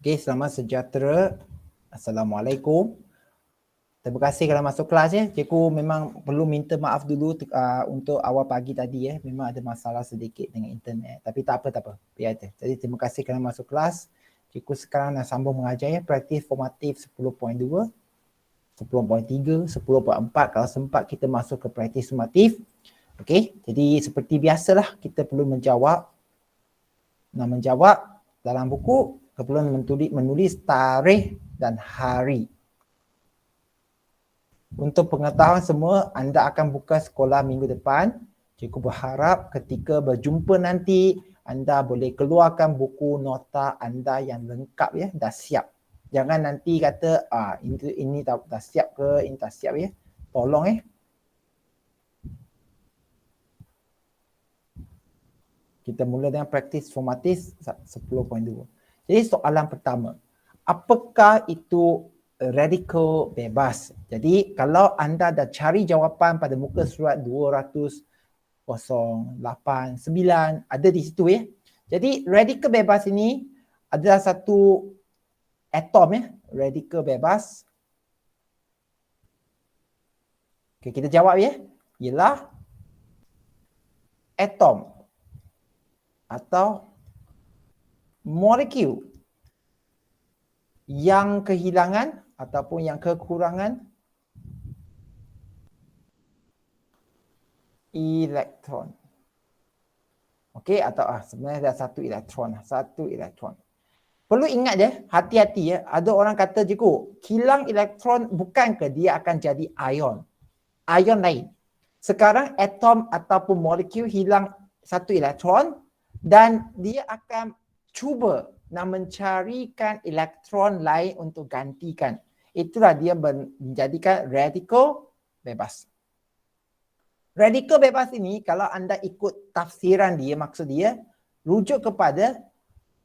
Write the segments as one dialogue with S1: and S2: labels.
S1: Okey, selamat sejahtera. Assalamualaikum. Terima kasih kerana masuk kelas ya. Cikgu memang perlu minta maaf dulu untuk awal pagi tadi ya. Memang ada masalah sedikit dengan internet. Tapi tak apa. Biar aja. Jadi terima kasih kerana masuk kelas. Cikgu sekarang nak sambung mengajar ya. Praktis formatif 10.2, 10.3, 10.4. Kalau sempat kita masuk ke praktis formatif. Okey, jadi seperti biasalah kita perlu menjawab. Nak menjawab dalam buku, keperluan menulis tarikh dan hari. Untuk pengetahuan semua, anda akan buka sekolah minggu depan. Cikgu berharap ketika berjumpa nanti, anda boleh keluarkan buku nota anda yang lengkap ya, dah siap. Jangan nanti kata, ini dah siap ke, ini tak siap ya. Tolong ya. Kita mula dengan praktis formatif 10.2. Jadi soalan pertama, apakah itu radikal bebas? Jadi kalau anda dah cari jawapan pada muka surat 200.89 ada di situ ya. Jadi radikal bebas ini adalah satu atom ya, radikal bebas. Okay, kita jawab ya, ialah atom atau molekul yang kehilangan ataupun yang kekurangan elektron. Okey, atau sebenarnya ada satu elektron. Perlu ingat je, hati-hati ya. Ada orang kata, cikgu, hilang elektron bukan ke dia akan jadi ion. Ion lain. Sekarang atom ataupun molekul hilang satu elektron dan dia akan cuba nak mencarikan elektron lain untuk gantikan. Itulah dia menjadikan radikal bebas. Radikal bebas ini kalau anda ikut tafsiran dia, maksud dia rujuk kepada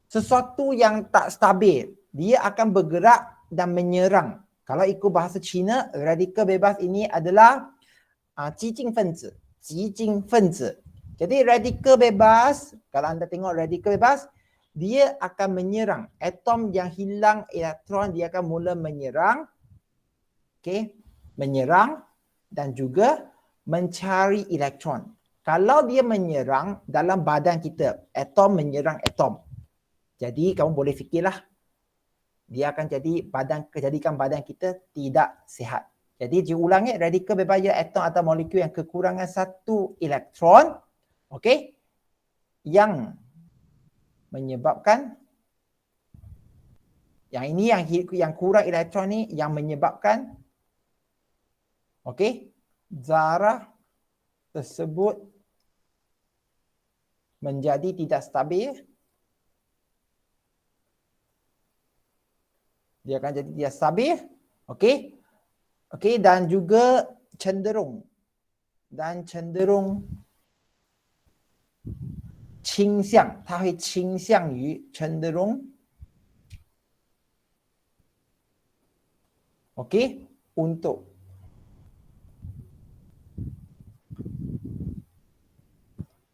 S1: sesuatu yang tak stabil. Dia akan bergerak dan menyerang. Kalau ikut bahasa Cina, radikal bebas ini adalah jijing fenzi. Jadi radikal bebas, kalau anda tengok radikal bebas, dia akan menyerang. Atom yang hilang elektron, dia akan mula menyerang. Okey, menyerang dan juga mencari elektron. Kalau dia menyerang dalam badan kita, atom menyerang atom. Jadi kamu boleh fikirlah, dia akan jadikan badan kita tidak sihat. Jadi diulangi, radikal bebas ialah atom atau molekul yang kekurangan satu elektron, okey, yang menyebabkan yang kurang elektron ni yang menyebabkan okey, zarah tersebut menjadi tidak stabil. Dia akan jadi tidak stabil. Okey. Okey, dan juga cenderung倾向，它会倾向于cenderung okey untuk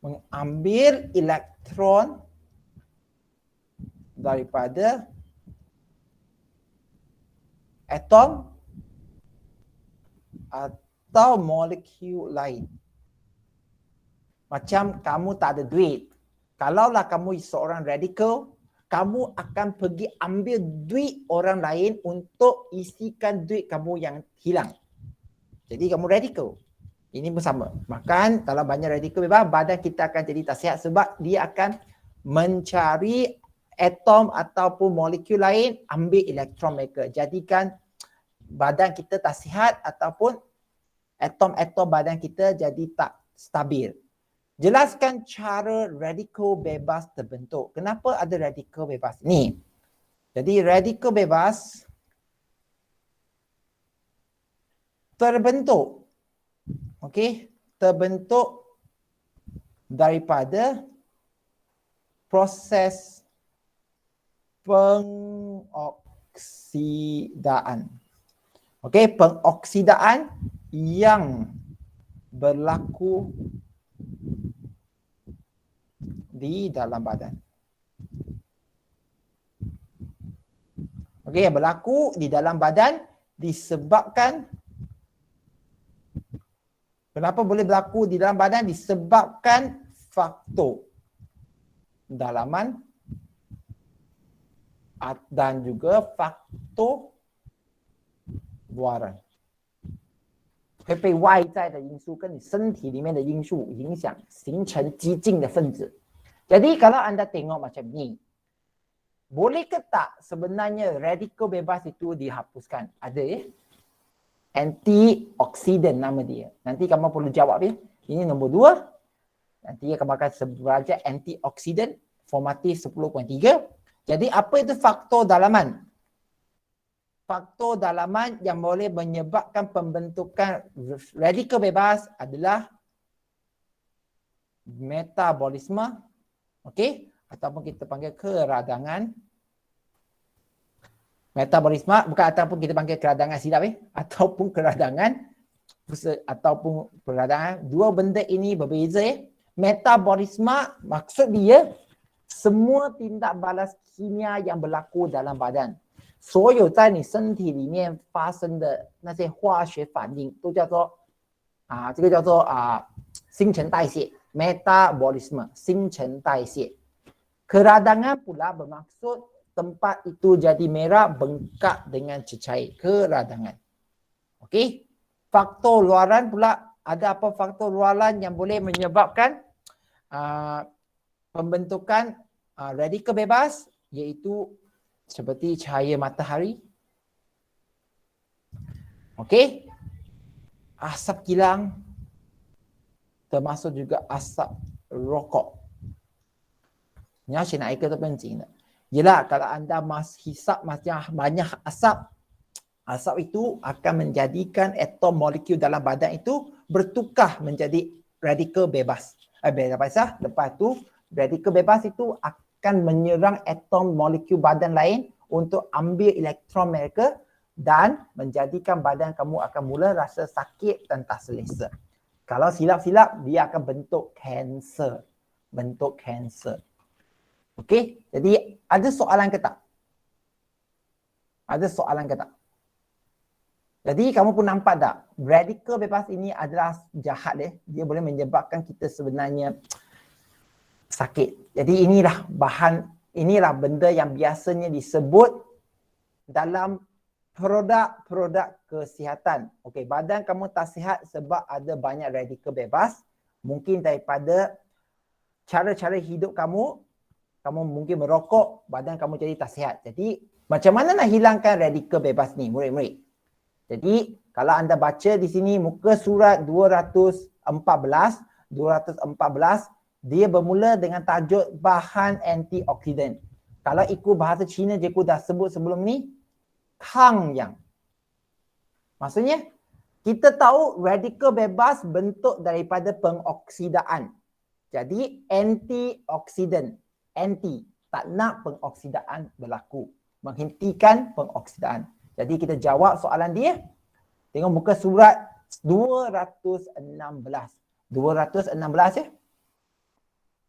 S1: mengambil elektron daripada atom atau molekul lain. Macam kamu tak ada duit. Kalaulah kamu seorang radikal, kamu akan pergi ambil duit orang lain untuk isikan duit kamu yang hilang. Jadi kamu radikal. Ini pun sama. Makan, kalau banyak radikal bebas, badan kita akan jadi tak sihat sebab dia akan mencari atom ataupun molekul lain, ambil elektron mereka. Jadikan badan kita tak sihat ataupun atom-atom badan kita jadi tak stabil. Jelaskan cara radikal bebas terbentuk. Kenapa ada radikal bebas ni? Jadi radikal bebas terbentuk, okey, terbentuk daripada proses pengoksidaan. Okey, pengoksidaan yang berlaku di dalam badan. Okey, yang berlaku di dalam badan disebabkan, kenapa boleh berlaku di dalam badan? Disebabkan faktor dalaman dan juga faktor luaran。会被外在的因素跟你身体里面的因素影响，形成激进的分子。Jadi kalau anda tengok macam ni, boleh ke tak sebenarnya radikal bebas itu dihapuskan? Ada ya. Antioksidan nama dia. Nanti kamu perlu jawab ya. Ini nombor 2. Nanti kamu akan belajar antioksidan formatif 10.3. Jadi apa itu faktor dalaman? Faktor dalaman yang boleh menyebabkan pembentukan radikal bebas adalah metabolisme, okey, ataupun kita panggil keradangan. Metabolisme bukan ataupun kita panggil keradangan, silap ataupun keradangan dua benda ini berbeza ya. Metabolisme maksud dia semua tindak balas kimia yang berlaku dalam badan. 所有在你身体里面发生的那些化学反应都叫做这个叫做新陈代谢 metabolisme 新陈代谢 keradangan pula bermaksud tempat itu jadi merah bengkak dengan cecair keradangan. Okey, faktor luaran pula ada apa faktor luaran yang boleh menyebabkan pembentukan radikal bebas iaitu seperti cahaya matahari. Okey. Asap kilang termasuk juga asap rokok. Ni saya nak ikut tu penting tak? Yelah kalau anda hisap macam banyak asap, asap itu akan menjadikan atom molekul dalam badan itu bertukar menjadi radikal bebas. Lepas tu radikal bebas itu akan menyerang atom molekul badan lain untuk ambil elektron mereka dan menjadikan badan kamu akan mula rasa sakit dan tak selesa. Kalau silap-silap, dia akan bentuk kanser. Bentuk kanser. Okey, jadi ada soalan ke tak? Ada soalan ke tak? Jadi kamu pun nampak tak? Radikal bebas ini adalah jahat dia. Dia boleh menyebabkan kita sebenarnya sakit. Jadi inilah benda yang biasanya disebut dalam produk-produk kesihatan. Okey, badan kamu tak sihat sebab ada banyak radikal bebas. Mungkin daripada cara-cara hidup kamu mungkin merokok, badan kamu jadi tak sihat. Jadi macam mana nak hilangkan radikal bebas ni, murid-murid? Jadi kalau anda baca di sini muka surat 214, dia bermula dengan tajuk bahan antioksidan. Kalau ikut bahasa Cina cikgu dah sebut sebelum ni, Kang Yang. Maksudnya, kita tahu radikal bebas bentuk daripada pengoksidaan. Jadi, antioksidan. Anti, tak nak pengoksidaan berlaku. Menghentikan pengoksidaan. Jadi, kita jawab soalan dia. Tengok muka surat 216. 216 ya.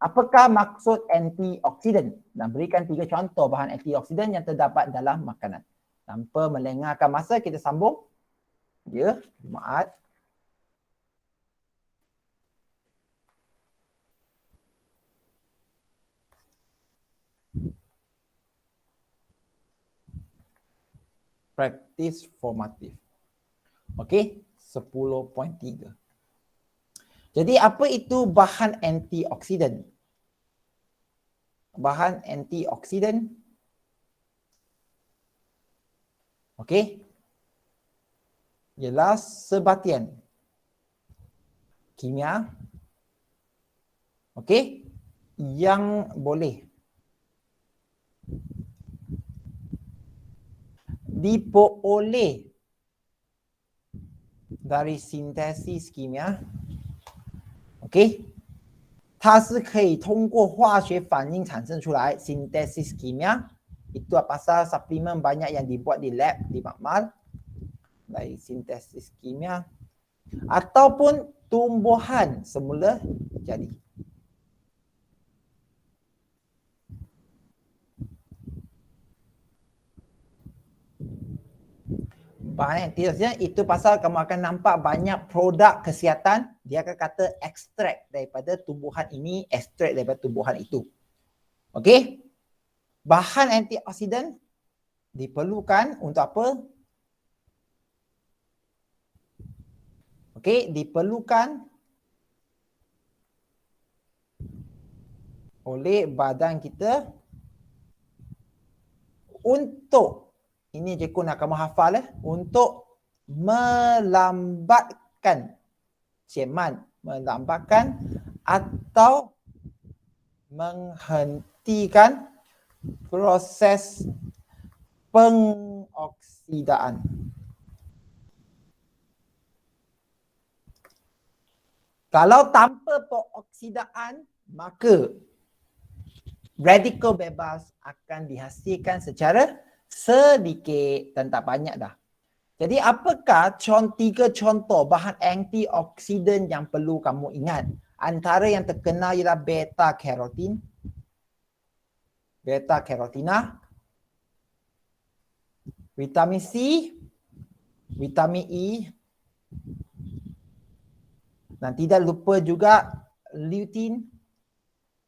S1: Apakah maksud antioksidan? Dan berikan 3 contoh bahan antioksidan yang terdapat dalam makanan. Tanpa melengahkan masa, kita sambung. Ya, maaf. Praktis formatif. Okey, 10.3. Jadi apa itu bahan antioksidan? Bahan antioksidan. Okey. Ialah sebatian kimia. Okey. Yang boleh diperoleh dari sintesis kimia. OK， 它是可以通过化学反应产生出来 synthesis kimia. Itu pasal suplemen banyak yang dibuat di lab, di makmal dari sintesis kimia. Ataupun tumbuhan semula jadi. Bahan antioksidan itu pasal kamu akan nampak banyak produk kesihatan dia akan kata ekstrak daripada tumbuhan ini, ekstrak daripada tumbuhan itu. Okey? Bahan antioksidan diperlukan untuk apa? Okey, diperlukan oleh badan kita untuk, ini cikgu nak kamu hafal untuk melambatkan ciaman, melambatkan atau menghentikan proses pengoksidaan. Kalau tanpa pengoksidaan, maka radikal bebas akan dihasilkan secara sedikit dan tak banyak dah. Jadi apakah tiga contoh bahan antioksidan yang perlu kamu ingat? Antara yang terkenal ialah beta karotin, beta karotina, vitamin C, vitamin E, dan tidak lupa juga lutein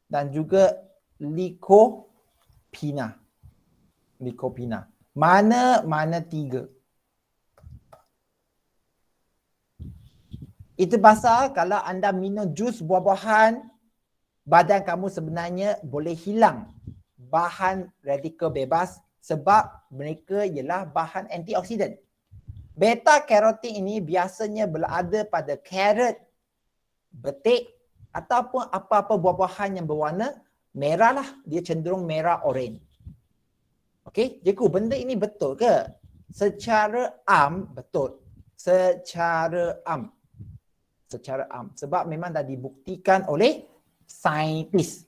S1: dan juga lycopene. Lycopene. Mana tiga? Itu pasal kalau anda minum jus buah-buahan, badan kamu sebenarnya boleh hilang bahan radikal bebas sebab mereka ialah bahan antioksidan. Beta karotin ini biasanya berada pada carrot, betik ataupun apa-apa buah-buahan yang berwarna merah lah. Dia cenderung merah oren. Okey, cikgu, benda ini betul ke? Secara betul. Secara am. Sebab memang dah dibuktikan oleh saintis.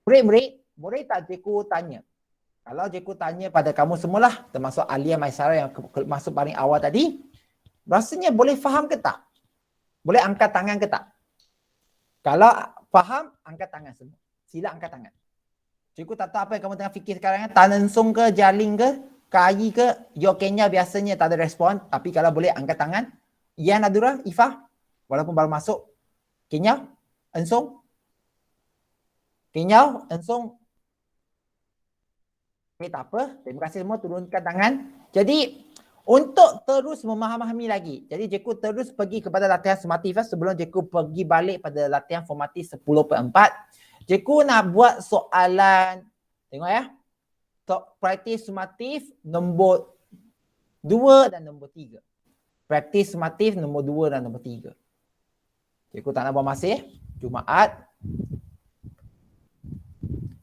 S1: Murid-murid, boleh tak cikgu tanya? Kalau cikgu tanya pada kamu semualah, termasuk Alia Maisara yang masuk paling awal tadi, rasanya boleh faham ke tak? Boleh angkat tangan ke tak? Kalau faham, angkat tangan semua. Sila angkat tangan. Cikgu tak tahu apa yang kamu tengah fikir sekarang. Tanensung ke, Jaling ke, Kai ke, Yokenya biasanya tak ada respon. Tapi kalau boleh angkat tangan. Ian Adura, Ifah, walaupun baru masuk. Kenya, Ensong. Kenya, Ensong. Okay, tak apa. Terima kasih semua turunkan tangan. Jadi, untuk terus memahami lagi. Jadi, cikgu terus pergi kepada latihan sumatif sebelum cikgu pergi balik pada latihan formatif 10/4. Cikgu nak buat soalan. Tengok ya. Praktis sumatif nombor 2 dan nombor 3. Praktis sumatif nombor 2 dan nombor 3. Cikgu tak nak buang masa. Jumaat.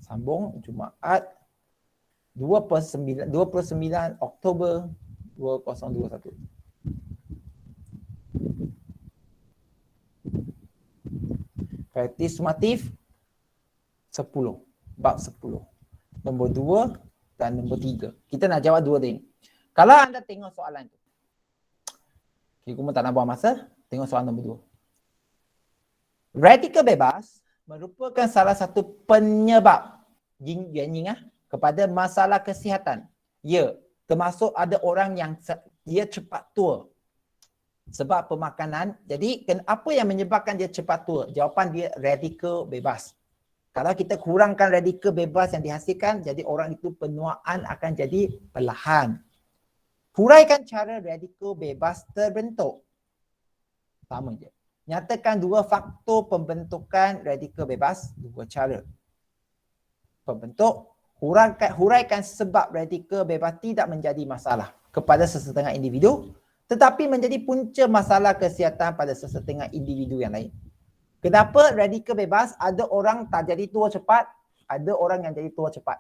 S1: Sambung. Jumaat. 29 Oktober 2021. Praktis sumatif 10. Bab 10. Nombor 2 dan nombor 3. Kita nak jawab dua ni. Kalau anda tengok soalan tu. Cikgu pun tak nak buang masa. Tengok soalan nombor 2. Radikal bebas merupakan salah satu penyebab kepada masalah kesihatan. Ya, termasuk ada orang yang dia cepat tua sebab pemakanan. Jadi apa yang menyebabkan dia cepat tua? Jawapan dia radikal bebas. Kalau kita kurangkan radikal bebas yang dihasilkan, jadi orang itu penuaan akan jadi perlahan. Huraikan cara radikal bebas terbentuk. Sama je. Nyatakan dua faktor pembentukan radikal bebas, dua cara. Pembentuk, huraikan sebab radikal bebas tidak menjadi masalah kepada sesetengah individu, tetapi menjadi punca masalah kesihatan pada sesetengah individu yang lain. Kenapa radikal bebas? Ada orang tak jadi tua cepat, ada orang yang jadi tua cepat.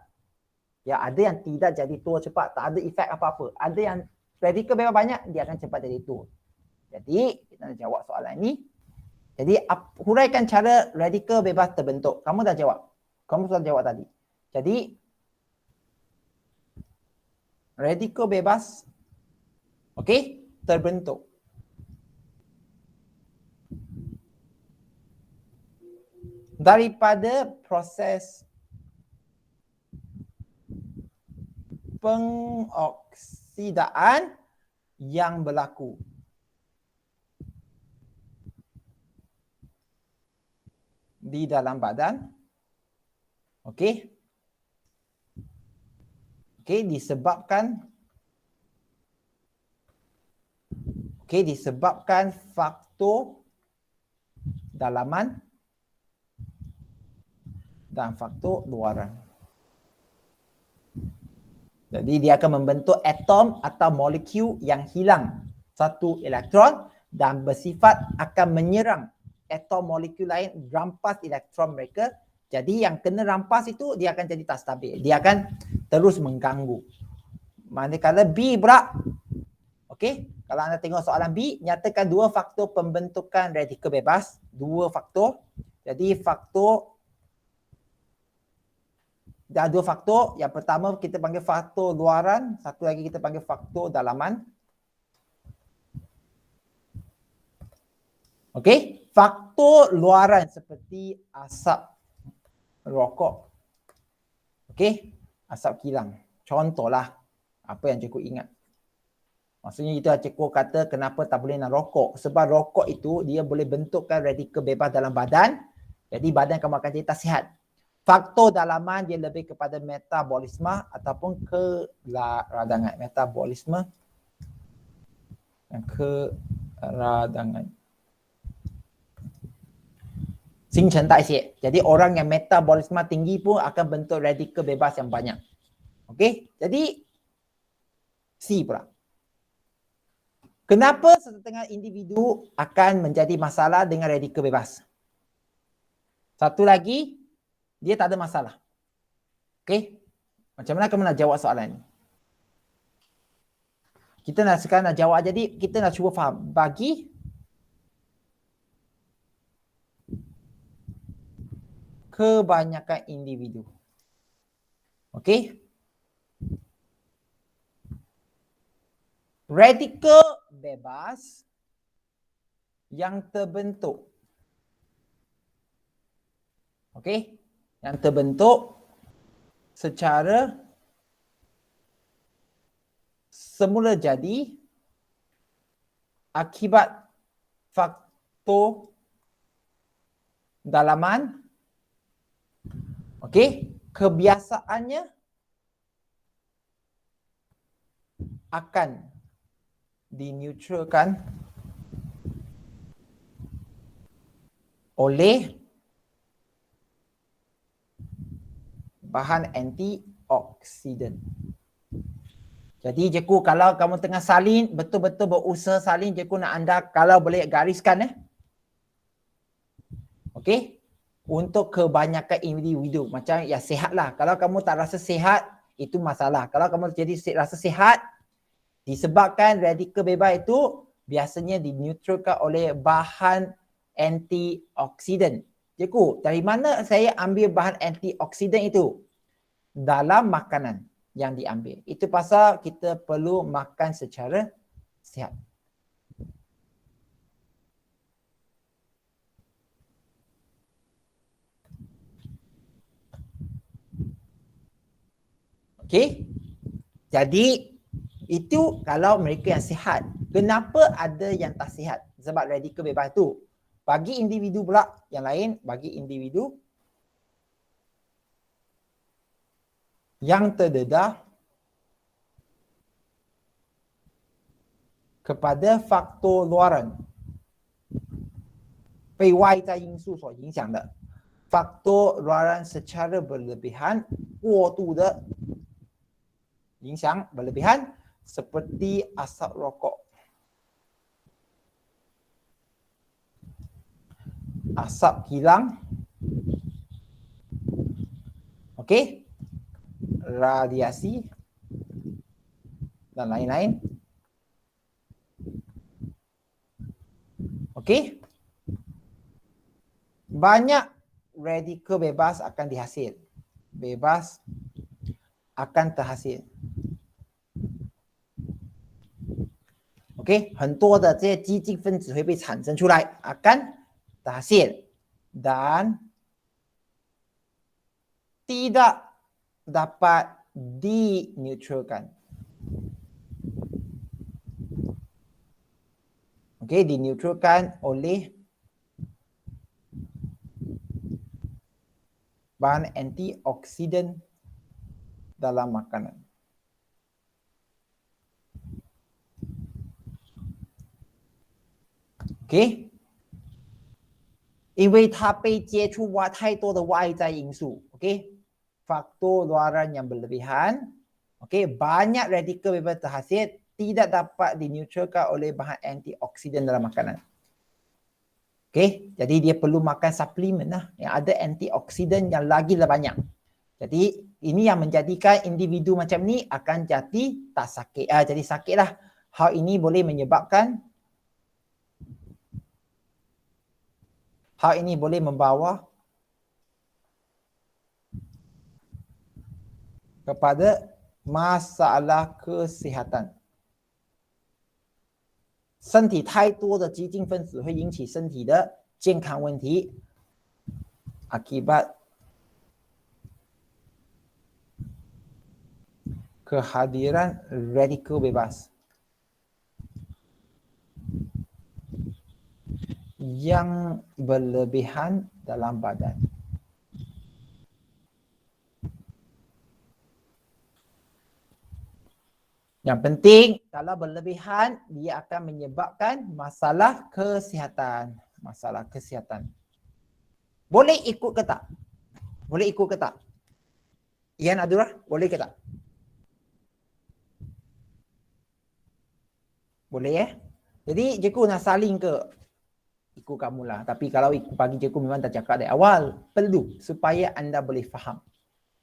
S1: Ya, ada yang tidak jadi tua cepat, tak ada efek apa-apa. Ada yang radikal bebas banyak, dia akan cepat jadi tua. Jadi, kita nak jawab soalan ini. Jadi, huraikan cara radikal bebas terbentuk. Kamu dah jawab. Kamu sudah jawab tadi. Jadi, radikal bebas, okey, terbentuk. Daripada proses pengoksidaan yang berlaku. Di dalam badan. Okey. Okey, disebabkan faktor dalaman dan faktor luaran. Jadi dia akan membentuk atom atau molekul yang hilang satu elektron dan bersifat akan menyerang atom molekul lain, rampas elektron mereka. Jadi yang kena rampas itu dia akan jadi tak stabil. Dia akan terus mengganggu. Manakala B pula, okey, kalau anda tengok soalan B, nyatakan dua faktor pembentukan radikal bebas. Dua faktor. Jadi ada dua faktor. Yang pertama kita panggil faktor luaran, satu lagi kita panggil faktor dalaman. Okey, faktor luaran seperti asap rokok. Okey, asap kilang. Contohlah apa yang cikgu ingat. Maksudnya itu cikgu kata kenapa tak boleh nak rokok. Sebab rokok itu dia boleh bentukkan radikal bebas dalam badan. Jadi badan kamu akan jadi tak sihat. Faktor dalaman dia lebih kepada metabolisme ataupun keradangan. Metabolisme dan keradangan. Singchen tak sihat. Jadi orang yang metabolisme tinggi pun akan bentuk radikal bebas yang banyak. Okey, jadi C pula. Kenapa setengah individu akan menjadi masalah dengan radikal bebas? Satu lagi, dia tak ada masalah. Okey? Macam mana kamu nak jawab soalan ni? Kita sekarang nak jawab, jadi kita nak cuba faham. Bagi kebanyakan individu. Okey? Radikal bebas yang terbentuk. Okey? Yang terbentuk secara semula jadi akibat faktor dalaman. Okey? Kebiasaannya akan dineutralkan oleh bahan antioksidan. Jadi cikgu kalau kamu tengah salin, betul-betul berusaha salin, cikgu nak anda kalau boleh gariskan okey? Untuk kebanyakan individu macam ya sihatlah. Kalau kamu tak rasa sihat, itu masalah. Kalau kamu jadi rasa sihat, disebabkan radikal bebas itu biasanya dineutralkan oleh bahan antioksidan. Cikgu, dari mana saya ambil bahan antioksidan itu? Dalam makanan yang diambil. Itu pasal kita perlu makan secara sihat. Okey? Jadi itu kalau mereka yang sihat. Kenapa ada yang tak sihat? Sebab radikal bebas tu. Bagi individu pula yang lain, bagi individu yang terdedah kepada faktor luaran 被外在因素所影响的 faktor luaran secara berlebihan 过度的影响 berlebihan seperti asap rokok, asap kilang, okey, radiasi dan lain-lain. Okey. Banyak radikal bebas akan dihasil. Bebas akan terhasil. OK， 很多的这些激进分子会被产生出来，akan terhasil dan tidak dapat dineutralkan. Okey, dineutralkan oleh bahan antioksidan dalam makanan. Okey. 因为它被接触太多的外在因素，okey, faktor luaran yang berlebihan, okey, banyak radikal bebas terhasil tidak dapat dineutralkan oleh bahan antioksidan dalam makanan. Okey, jadi dia perlu makan suplemen lah yang ada antioksidan yang lagi banyak. Jadi ini yang menjadikan individu macam ni akan jadi tak sakit, jadi sakit lah. Hal ini boleh menyebabkan membawa kepada masalah kesihatan. 身体太多的激进分子会引起身体的健康问题 akibat kehadiran radikal bebas yang berlebihan dalam badan. Yang penting, kalau berlebihan, dia akan menyebabkan masalah kesihatan. Masalah kesihatan. Boleh ikut ke tak? Boleh ikut ke tak? Ian Adura, boleh ke tak? Boleh Jadi cikgu nak saling ke? Ikut kamulah. Tapi kalau ikut pagi cikgu memang tak cakap dari awal. Perlu supaya anda boleh faham.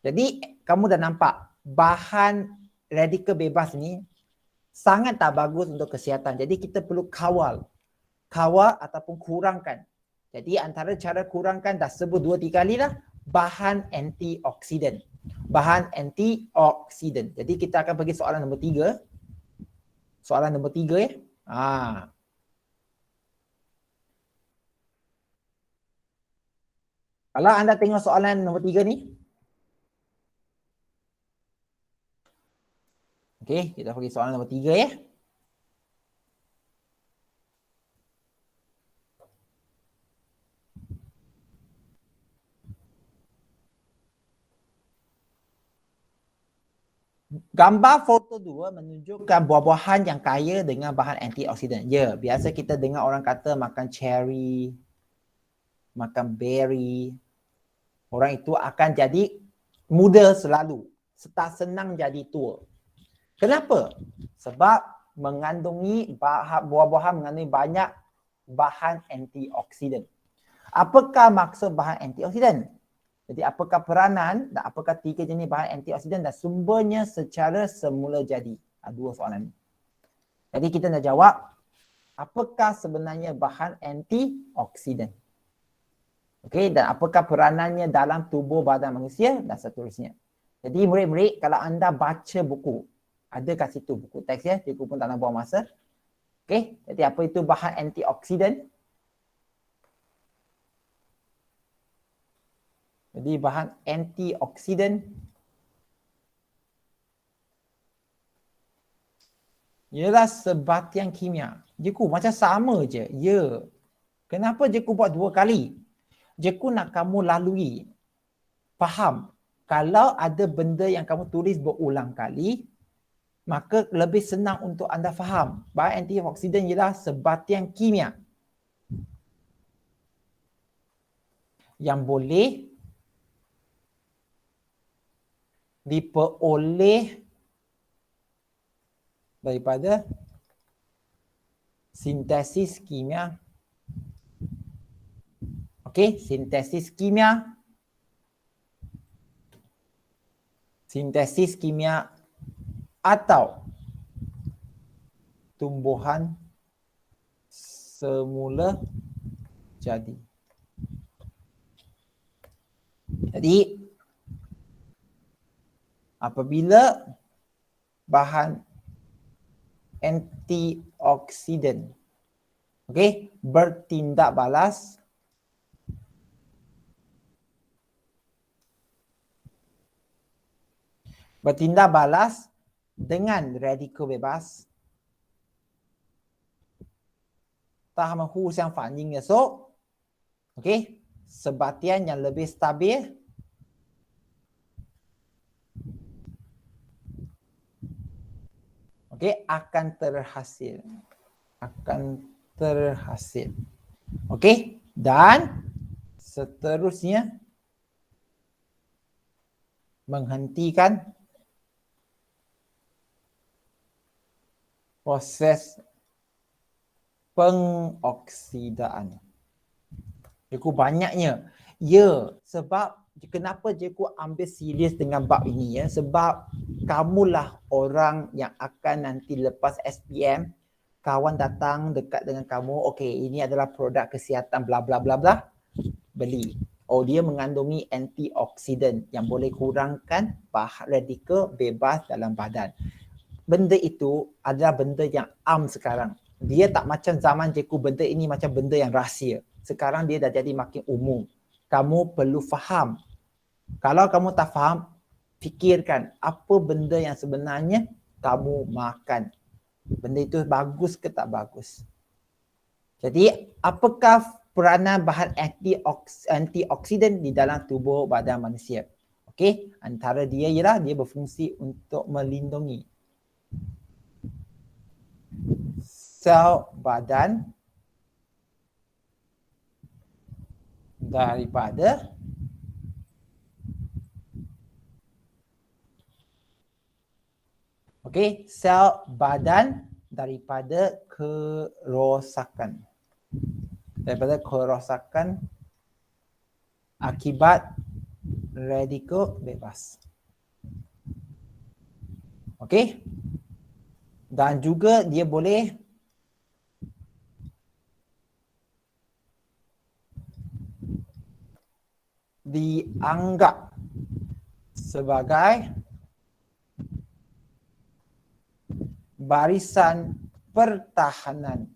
S1: Jadi kamu dah nampak bahan radikal bebas ni sangat tak bagus untuk kesihatan. Jadi kita perlu kawal ataupun kurangkan. Jadi antara cara kurangkan dah sebut 2-3 kali lah, bahan antioksidan. Bahan antioksidan. Jadi kita akan pergi soalan nombor 3. Soalan nombor 3 ya. Kalau anda tengok soalan nombor 3 ni. Okey, kita pergi soalan nombor 3 ya. Gambar foto 2 menunjukkan buah-buahan yang kaya dengan bahan antioksidan. Ya, biasa kita dengar orang kata makan cherry, makan berry. Orang itu akan jadi muda selalu. Tak senang jadi tua. Kenapa? Sebab mengandungi buah-buahan mengandungi banyak bahan antioksidan. Apakah maksud bahan antioksidan? Jadi apakah peranan dan apakah 3 jenis bahan antioksidan dan sumbernya secara semula jadi? Dua soalan ni. Jadi kita nak jawab, apakah sebenarnya bahan antioksidan? Okey, dan apakah peranannya dalam tubuh badan manusia dan seterusnya. Jadi murid-murid, kalau anda baca buku, ada kat situ buku teks ya, cikgu pun tak nak buang masa. Okey, jadi apa itu bahan antioksidan? Jadi bahan antioksidan ialah sebatian kimia. Cikgu macam sama je. Ya. Kenapa cikgu buat 2 kali? Cikgu nak kamu lalui. Faham. Kalau ada benda yang kamu tulis berulang kali, maka lebih senang untuk anda faham. Bahan antioksidan ialah sebatian kimia yang boleh diperoleh daripada sintesis kimia. Okey, sintesis kimia. Sintesis kimia atau tumbuhan semula jadi. Jadi apabila bahan antioksidan bertindak balas dengan radikal bebas, 他们互相反应的时候 okey, sebatian yang lebih stabil okey, akan terhasil. Okey, dan seterusnya menghentikan proses pengoksidaan. Cikgu banyaknya. Ya, sebab kenapa cikgu ambil serius dengan bab ini ya? Sebab kamulah orang yang akan nanti lepas SPM, kawan datang dekat dengan kamu, okey, ini adalah produk kesihatan bla bla bla bla, beli. Oh, dia mengandungi antioksidan yang boleh kurangkan radikal bebas dalam badan. Benda itu adalah benda yang am sekarang. Dia tak macam zaman cikgu, benda ini macam benda yang rahsia. Sekarang dia dah jadi makin umum. Kamu perlu faham. Kalau kamu tak faham, fikirkan apa benda yang sebenarnya kamu makan. Benda itu bagus ke tak bagus. Jadi, apakah peranan bahan antioksidan di dalam tubuh badan manusia? Okey, antara dia ialah dia berfungsi untuk melindungi sel badan daripada sel badan daripada kerosakan. Akibat radikal bebas. Okey? Dan juga dia boleh dianggap sebagai barisan pertahanan.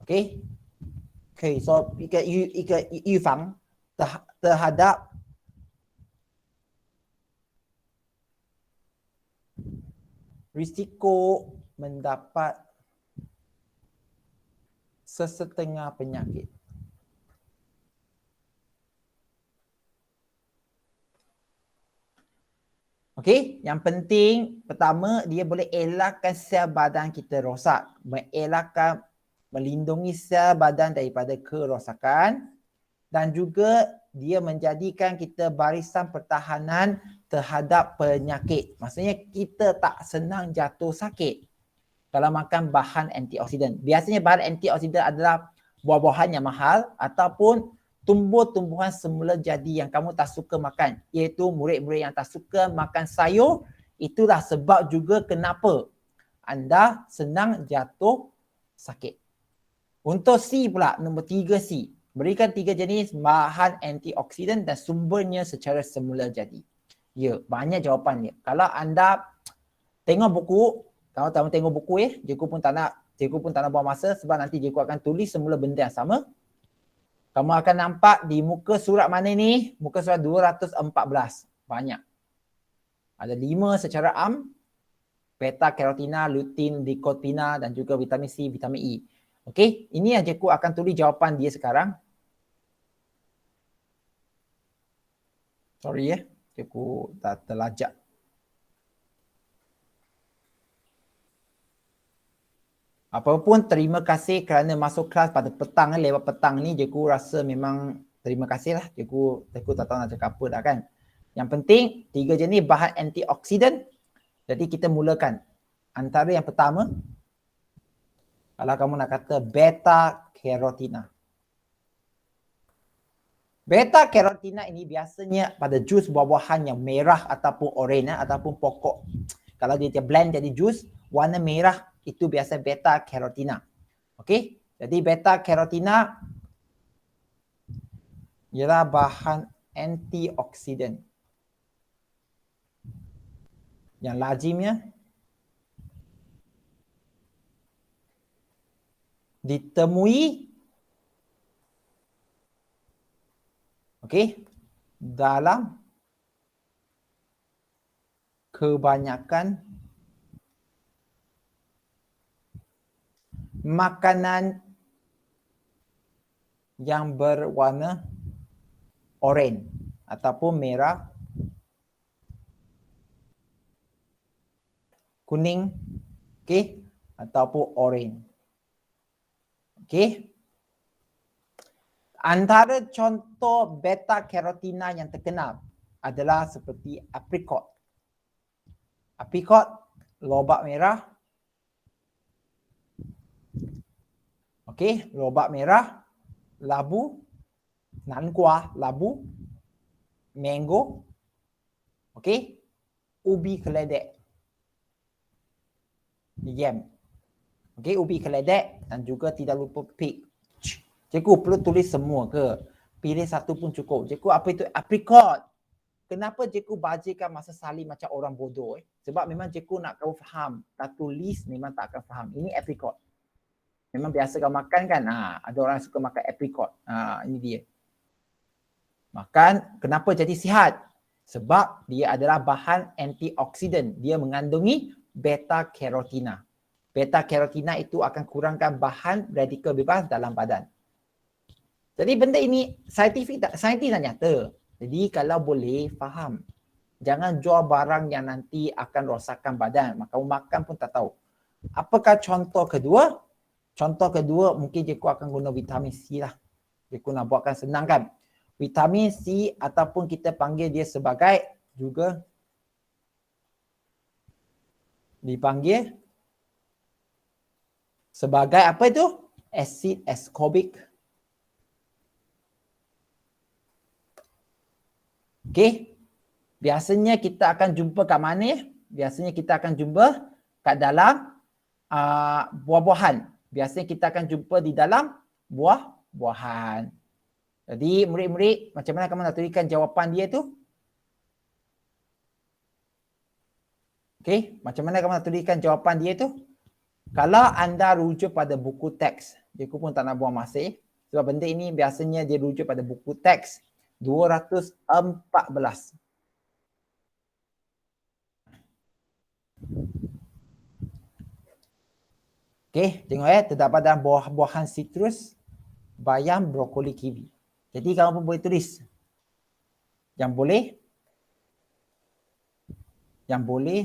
S1: Okey? Okey, so 一个预防 terhadap risiko mendapat sesetengah penyakit. Okey, yang penting pertama dia boleh elakkan sel badan kita rosak, melindungi sel badan daripada kerosakan dan juga dia menjadikan kita barisan pertahanan terhadap penyakit. Maksudnya kita tak senang jatuh sakit kalau makan bahan antioksidan. Biasanya bahan antioksidan adalah buah-buahan yang mahal ataupun tumbuh-tumbuhan semula jadi yang kamu tak suka makan, iaitu murid-murid yang tak suka makan sayur. Itulah sebab juga kenapa anda senang jatuh sakit. Untuk C pula, nombor 3C, berikan 3 jenis bahan antioksidan dan sumbernya secara semula jadi. Ya, banyak jawapan dia. Kalau anda tengok buku, kalau kamu tengok buku cikgu pun tak nak buang masa sebab nanti cikgu akan tulis semula benda yang sama. Kamu akan nampak di muka surat mana ni? Muka surat 214. Banyak. Ada 5 secara am. Beta karotina, lutein, lycopene dan juga vitamin C, vitamin E. Okey, ini yang cikgu akan tulis jawapan dia sekarang. Sorry cikgu tak terlajak. Apapun, terima kasih kerana masuk kelas pada petang lewat petang ni. Cikgu rasa memang terima kasih lah. Cikgu tak tahu nak cakap apa dah kan. Yang penting 3 jenis bahan antioksidan. Jadi kita mulakan. Antara yang pertama, kalau kamu nak kata beta karotina. Beta karotina ini biasanya pada jus buah-buahan yang merah ataupun oranye ataupun pokok. Kalau dia blend jadi jus warna merah, itu biasa beta karotina. Okey, jadi beta karotina ialah bahan antioksidan yang lazimnya ditemui dalam kebanyakan makanan yang berwarna oranye ataupun merah, kuning, okey, ataupun oranye. Okey. Antara contoh beta carotina yang terkenal adalah seperti apricot. Apricot, lobak merah. Okey, lobak merah, labu, nankua, labu, mango, okey, ubi keledek, yam. Okey, ubi keledek dan juga tidak lupa pig. Cikgu perlu tulis semua ke? Pilih satu pun cukup. Cikgu, apa itu apricot? Kenapa cikgu bajikan masa salin macam orang bodoh? Sebab memang cikgu nak kau faham. Tak tulis memang tak akan faham. Ini apricot. Memang biasa kau makan kan? Ada orang suka makan apricot. Ini dia. Makan, kenapa jadi sihat? Sebab dia adalah bahan antioksidan. Dia mengandungi beta carotina. Beta carotina itu akan kurangkan bahan radikal bebas dalam badan. Jadi benda ini saintis dah nyata. Jadi kalau boleh faham. Jangan jual barang yang nanti akan rosakkan badan. Makan pun tak tahu. Apakah contoh kedua? Contoh kedua mungkin cikgu akan guna vitamin C lah. Cikgu nak buatkan senang kan. Vitamin C ataupun kita panggil dia sebagai juga dipanggil sebagai apa itu? Asid ascorbic. Okey. Biasanya kita akan jumpa kat mana? Biasanya kita akan jumpa kat dalam buah-buahan. Biasanya kita akan jumpa di dalam buah-buahan. Jadi murid-murid, macam mana kamu nak tuliskan jawapan dia tu? Okey, macam mana kamu nak tuliskan jawapan dia tu? Kalau anda rujuk pada buku teks, cikgu pun tak nak buang masa. Sebab benda ini biasanya dia rujuk pada buku teks 214. Okey, tengok terdapat dalam buah-buahan sitrus, bayam, brokoli, kiwi. Jadi kamu pun boleh tulis. Yang boleh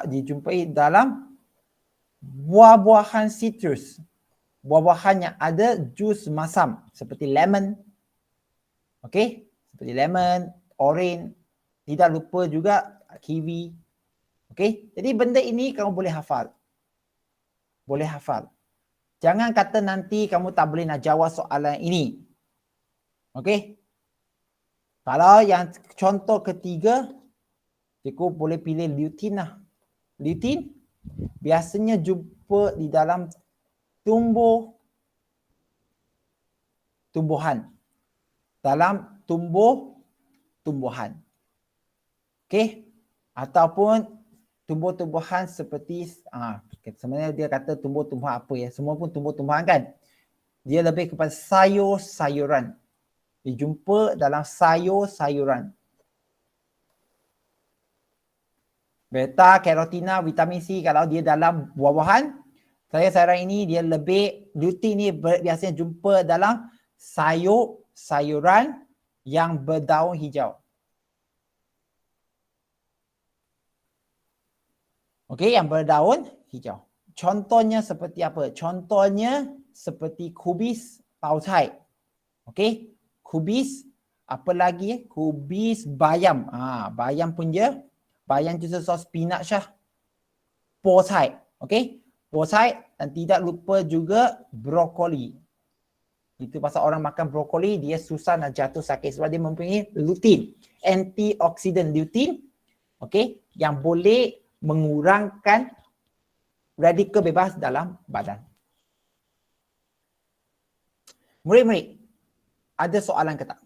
S1: dijumpai dalam buah-buahan sitrus. Buah-buahan yang ada jus masam seperti lemon. Okey, seperti lemon, orange, tidak lupa juga kiwi. Okey, jadi benda ini kamu boleh hafal. Boleh hafal. Jangan kata nanti kamu tak boleh nak jawab soalan ini. Okey. Kalau yang contoh ketiga, cikgu boleh pilih lutein lah. Lutein biasanya jumpa di dalam tumbuhan. Dalam tumbuhan. Okey. Ataupun tumbuh-tumbuhan seperti sebenarnya dia kata tumbuh-tumbuhan apa ya? Semua pun tumbuh-tumbuhan kan. Dia lebih kepada sayur-sayuran. Dijumpa dalam sayur-sayuran. Beta carotina, vitamin C kalau dia dalam buah-buahan, sayur-sayuran ini dia lebih, lutein ni biasanya jumpa dalam sayur-sayuran yang berdaun hijau. Okey, yang berdaun hijau. Contohnya seperti apa? Contohnya seperti kubis taocai. Okey, kubis apa lagi? Kubis bayam. Bayam pun dia. Bayam tu sos spinach lah. Pocai. Okey, pocai dan tidak lupa juga brokoli. Itu pasal orang makan brokoli dia susah nak jatuh sakit sebab dia mempunyai lutein, antioksidan lutein. Okey, yang boleh mengurangkan radikal bebas dalam badan. Murid-murid, ada soalan ke tak?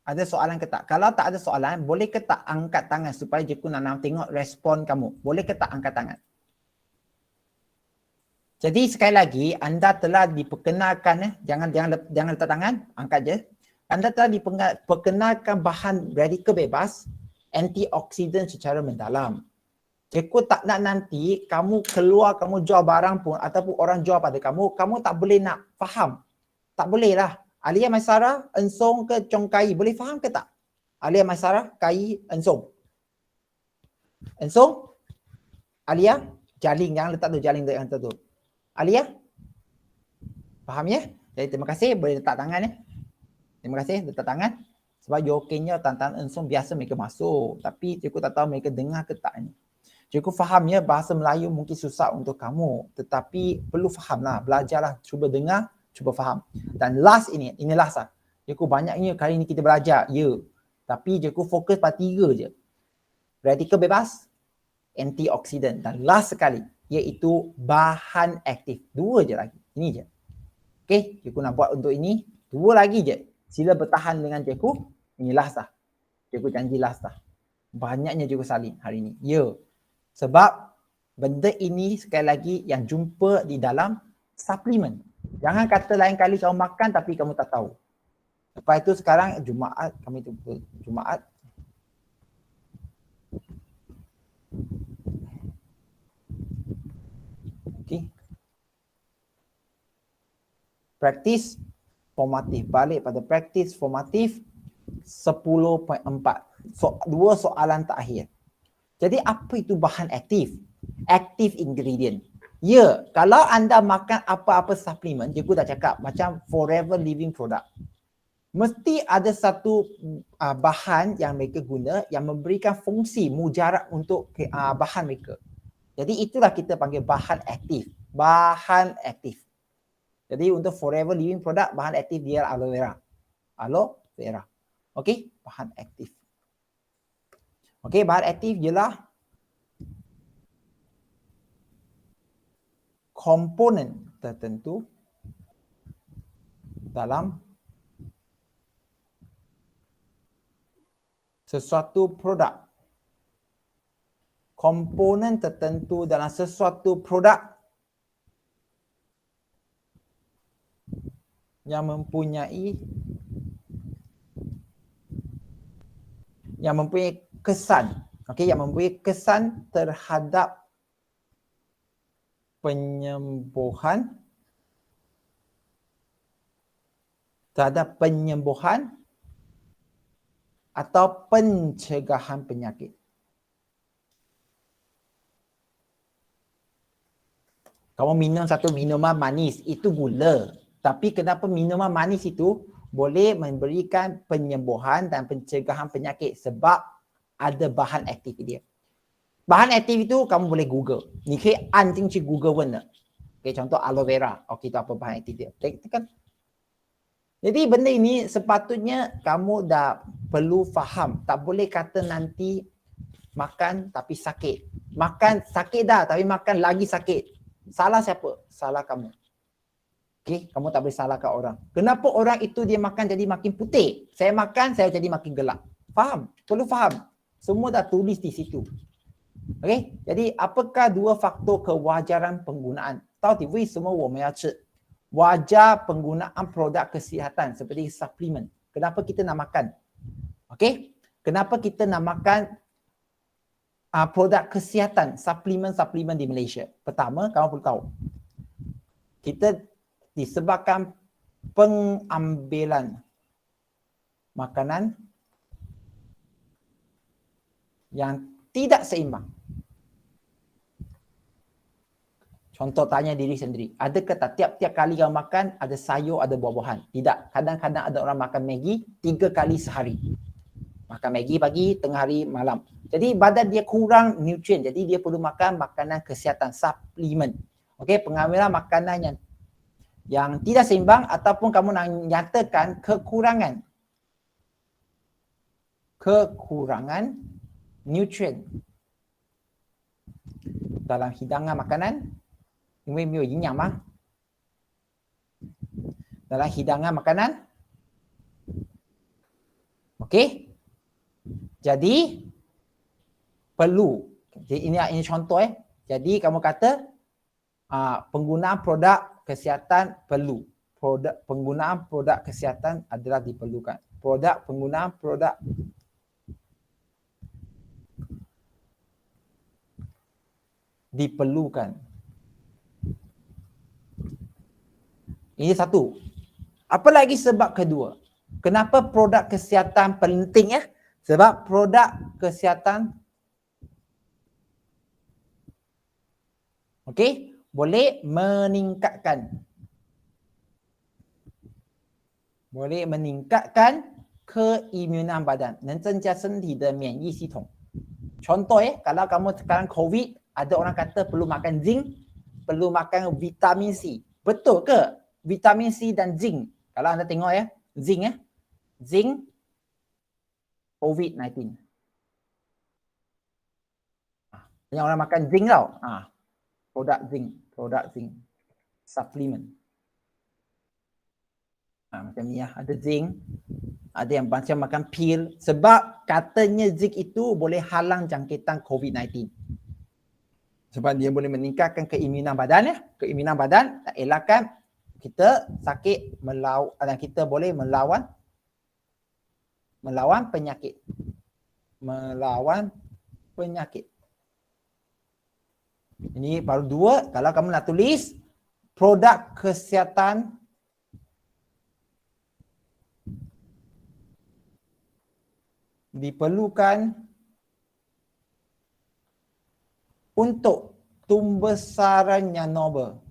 S1: Ada soalan ke tak? Kalau tak ada soalan, boleh ke tak angkat tangan supaya cikgu nak tengok respon kamu? Boleh ke tak angkat tangan? Jadi sekali lagi, anda telah diperkenalkan, jangan letak tangan, angkat je. Anda telah diperkenalkan bahan radikal bebas antioksidan secara mendalam. Cikgu tak nak nanti kamu keluar, kamu jual barang pun ataupun orang jual pada kamu tak boleh nak faham. Tak boleh lah. Alia Maisara, ensong ke congkai, boleh faham ke tak? Alia Maisara, kai, ensong. Ensong? Alia, jaling, jangan letak tu, jaling yang letak tu. Alia? Faham ya? Jadi terima kasih, boleh letak tangan ya. Terima kasih, letak tangan. Sebab yokennya tantangan ensong biasa mereka masuk. Tapi cikgu tak tahu mereka dengar ke tak ni. Cikgu faham ya, bahasa Melayu mungkin susah untuk kamu. Tetapi perlu fahamlah, belajarlah, cuba dengar, cuba faham. Dan last ini last lah. Cikgu banyaknya kali ni kita belajar, ya. Tapi cikgu fokus pada 3 je. Radikal bebas, antioksidan. Dan last sekali, iaitu bahan aktif. 2 je lagi, ini je. Okey, cikgu nak buat untuk ini, 2 lagi je. Sila bertahan dengan cikgu, ini last lah. Cikgu janji last lah. Banyaknya cikgu salin hari ni, ya. Sebab benda ini sekali lagi yang jumpa di dalam suplemen. Jangan kata lain kali kamu makan tapi kamu tak tahu. Lepas itu sekarang Jumaat, kami jumpa Jumaat. Okey. Praktis formatif. Balik pada praktis formatif 10.4. 2 soalan terakhir. Jadi apa itu bahan aktif? Active ingredient. Ya, kalau anda makan apa-apa suplemen, cikgu dah cakap macam forever living product. Mesti ada satu bahan yang mereka guna yang memberikan fungsi mujarab untuk bahan mereka. Jadi itulah kita panggil bahan aktif. Bahan aktif. Jadi untuk forever living product, bahan aktif dia aloe vera. Aloe vera. Okey, bahan aktif. Okey, bahan aktif ialah komponen tertentu dalam sesuatu produk. Komponen tertentu dalam sesuatu produk yang mempunyai kesan, okey, yang mempunyai kesan terhadap penyembuhan atau pencegahan penyakit. Kamu minum satu minuman manis, itu gula. Tapi kenapa minuman manis itu boleh memberikan penyembuhan dan pencegahan penyakit? Sebab ada bahan aktif dia. Bahan aktif itu kamu boleh Google. 你可以按进去 Google 问的. Okay, contoh aloe vera. Okay, itu apa bahan aktif dia? Tekan. Jadi benda ini sepatutnya kamu dah perlu faham. Tak boleh kata nanti makan tapi sakit. Makan sakit dah tapi makan lagi sakit. Salah siapa? Salah kamu. Okay, kamu tak boleh salahkan orang. Kenapa orang itu dia makan jadi makin putih? Saya makan, saya jadi makin gelap. Faham? Perlu faham. Semua dah tulis di situ. Okay, jadi apakah 2 faktor kewajaran penggunaan? 到底为什么我们要吃? Wajar penggunaan produk kesihatan seperti suplemen. Kenapa kita nak makan? Okay, kenapa kita nak makan produk kesihatan, suplemen di Malaysia? Pertama, kamu perlu tahu. Kita disebabkan pengambilan makanan yang tidak seimbang. Contoh tanya diri sendiri. Adakah tak tiap-tiap kali kamu makan ada sayur, ada buah-buahan? Tidak. Kadang-kadang ada orang makan Maggi 3 kali sehari. Makan Maggi pagi, tengah hari, malam. Jadi badan dia kurang nutrien. Jadi dia perlu makan makanan kesihatan, suplemen. Okey, pengambilan makanan yang tidak seimbang ataupun kamu nak nyatakan kekurangan nutrien dalam hidangan makanan. 因为没有营养嘛 dalam hidangan makanan. Okey, jadi perlu. Jadi ini contoh Jadi kamu kata penggunaan produk kesihatan perlu. Penggunaan produk kesihatan adalah diperlukan. Penggunaan produk diperlukan. Ini satu. Apa lagi sebab kedua? Kenapa produk kesihatan penting ya? Sebab produk kesihatan boleh meningkatkan keimunan badan, 能增加身体的免疫系统. Contoh kalau kamu sekarang COVID, ada orang kata perlu makan zinc, perlu makan vitamin C. Betul ke? Vitamin C dan zinc. Kalau anda tengok zinc zinc COVID-19. Yang orang makan zinc tau. Produk zinc. Supplement. Macam ni ada zinc. Ada yang macam makan pil. Sebab katanya zinc itu boleh halang jangkitan COVID-19. Sebab dia boleh meningkatkan keimunan badan Keimunan badan tak elakkan kita sakit dan kita boleh melawan penyakit. Ini baru dua. Kalau kamu nak tulis produk kesihatan diperlukan untuk pembesaran yang normal.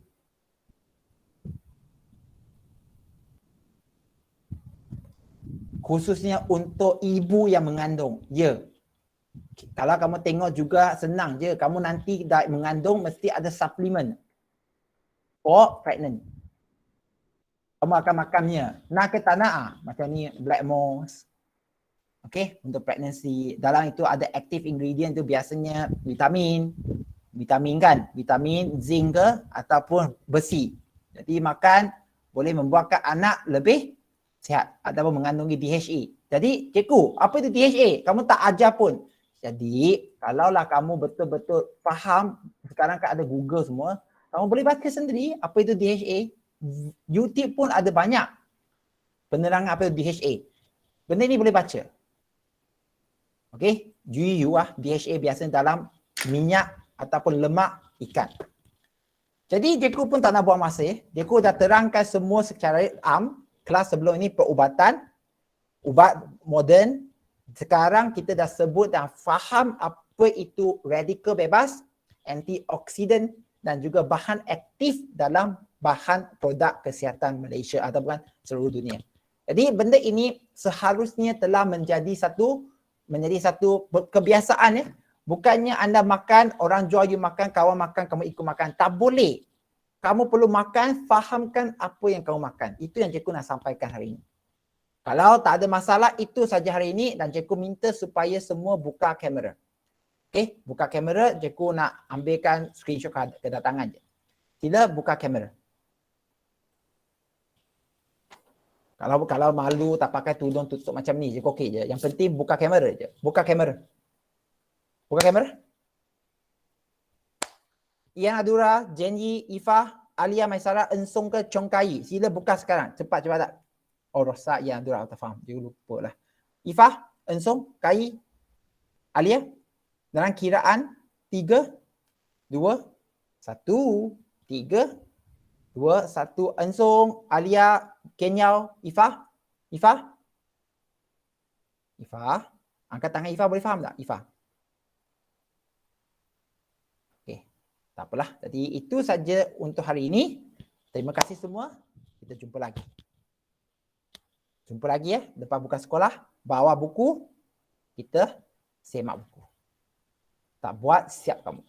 S1: Khususnya untuk ibu yang mengandung. Kalau kamu tengok juga senang je. Kamu nanti dah mengandung mesti ada suplemen for pregnant. Kamu akan makannya. Nak ke tak nak? Macam ni black moss. Untuk pregnancy. Dalam itu ada active ingredient tu biasanya vitamin kan? Vitamin, zinc ke ataupun besi. Jadi makan boleh membuatkan anak lebih sihat ataupun mengandungi DHA. Jadi cikgu, apa itu DHA? Kamu tak ajar pun. Jadi kalaulah kamu betul-betul faham, sekarang kan ada Google semua, kamu boleh baca sendiri apa itu DHA. YouTube pun ada banyak penerangan apa itu DHA. Benda ni boleh baca. DHA biasanya dalam minyak ataupun lemak ikan. Jadi cikgu pun tak nak buang masa. Cikgu dah terangkan semua secara am. Kelas sebelum ini perubatan, ubat moden. Sekarang kita dah sebut dan faham apa itu radikal bebas, antioksidan dan juga bahan aktif dalam bahan produk kesihatan Malaysia ataupun seluruh dunia. Jadi benda ini seharusnya telah menjadi satu kebiasaan Bukannya anda makan, orang jual you makan, kawan makan, kamu ikut makan. Tak boleh. Kamu perlu makan, fahamkan apa yang kamu makan. Itu yang cikgu nak sampaikan hari ini. Kalau tak ada masalah, itu saja hari ini dan cikgu minta supaya semua buka kamera. Buka kamera, cikgu nak ambilkan screenshot kedatangan je. Sila buka kamera. Kalau malu tak pakai tudung tutup macam ni, cikgu okey je. Yang penting buka kamera je. Buka kamera. Buka kamera. Ian Adura, Jenny, Ifah, Alia Maisara, Ensong ke Chongkai. Sila buka sekarang. Cepat tak? Oh, rosak Ian Adura. Tak faham. Dia lupa lah. Ifah, Ensong, Kai, Alia. Dalam kiraan 3, 2, 1, 3, 2, 1. Ensong, Alia, Kenyao, Ifah. Ifah. Ifah. Angkat tangan Ifah, boleh faham tak? Ifah. Tak apalah. Jadi itu saja untuk hari ini. Terima kasih semua. Kita jumpa lagi. Jumpa lagi lepas buka sekolah. Bawa buku. Kita semak buku. Tak buat, siap kamu.